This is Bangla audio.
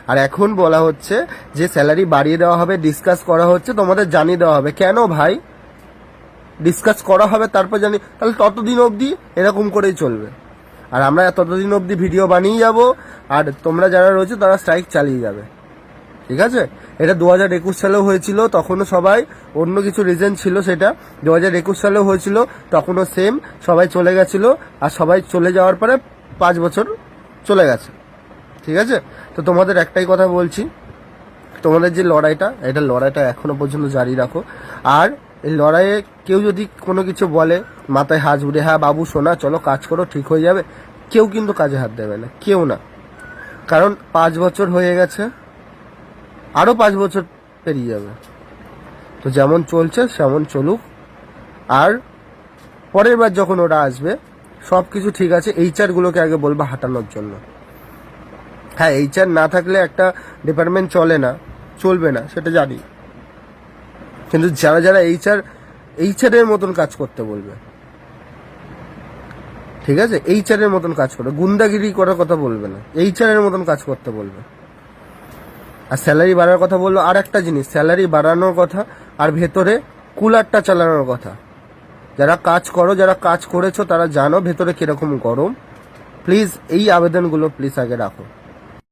আর এখন বলা হচ্ছে যে স্যালারি বাড়িয়ে দেওয়া হবে, ডিসকাস করা হচ্ছে, তোমাদের জানিয়ে দেওয়া হবে। কেন ভাই? ডিসকাস করা হবে তারপর জানি, তাহলে ততদিন অবধি এরকম করেই চলবে। আর আমরা ততদিন অবধি ভিডিও বানিয়ে যাব, আর তোমরা যারা রয়েছে তারা স্ট্রাইক চালিয়ে যাবে। ঠিক আছে? এটা 2021 সালেও হয়েছিল, তখনও সবাই অন্য কিছু রিজন ছিল, সেটা 2021 সালেও হয়েছিল, তখনও সেম, সবাই চলে গেছিল। আর সবাই চলে যাওয়ার পরে 5 বছর চলে গেছে। ঠিক আছে? তো তোমাদের একটাই কথা বলছি, তোমাদের যে লড়াইটা, এটা লড়াইটা এখনো পর্যন্ত জারি রাখো। আর এই লড়াইয়ে কেউ যদি কোনো কিছু বলে, মাথায় হাত বুড়ে, হ্যাঁ বাবু সোনা চলো কাজ করো ঠিক হয়ে যাবে, কেউ কিন্তু কাজে হাত দেবে না, কেউ না। কারণ 5 বছর হয়ে গেছে, আরও 5 বছর পেরিয়ে যাবে। তো যেমন চলছে সেমন চলুক। আর পরের বার যখন ওরা আসবে সব কিছু ঠিক আছে, এইচআরগুলোকে আগে বলবো হাঁটানোর জন্য। হ্যাঁ, এইচআর না থাকলে একটা ডিপার্টমেন্ট চলবে না, সেটা জানি। কিন্তু যারা যারা এইচআরের মতন কাজ করতে বলবে, ঠিক আছে, এইচআরের মতন কাজ করবে, গুন্ডাগিরি করার কথা বলবে না, এইচআরের মতন কাজ করতে বলবে। আর স্যালারি বাড়ার কথা বললো, আর একটা জিনিস, স্যালারি বাড়ানোর কথা আর ভেতরে কুলারটা চালানোর কথা। যারা কাজ করো, যারা কাজ করেছো তারা জানো ভেতরে কিরকম গরম। প্লিজ এই আবেদনগুলো প্লিজ আগে রাখো।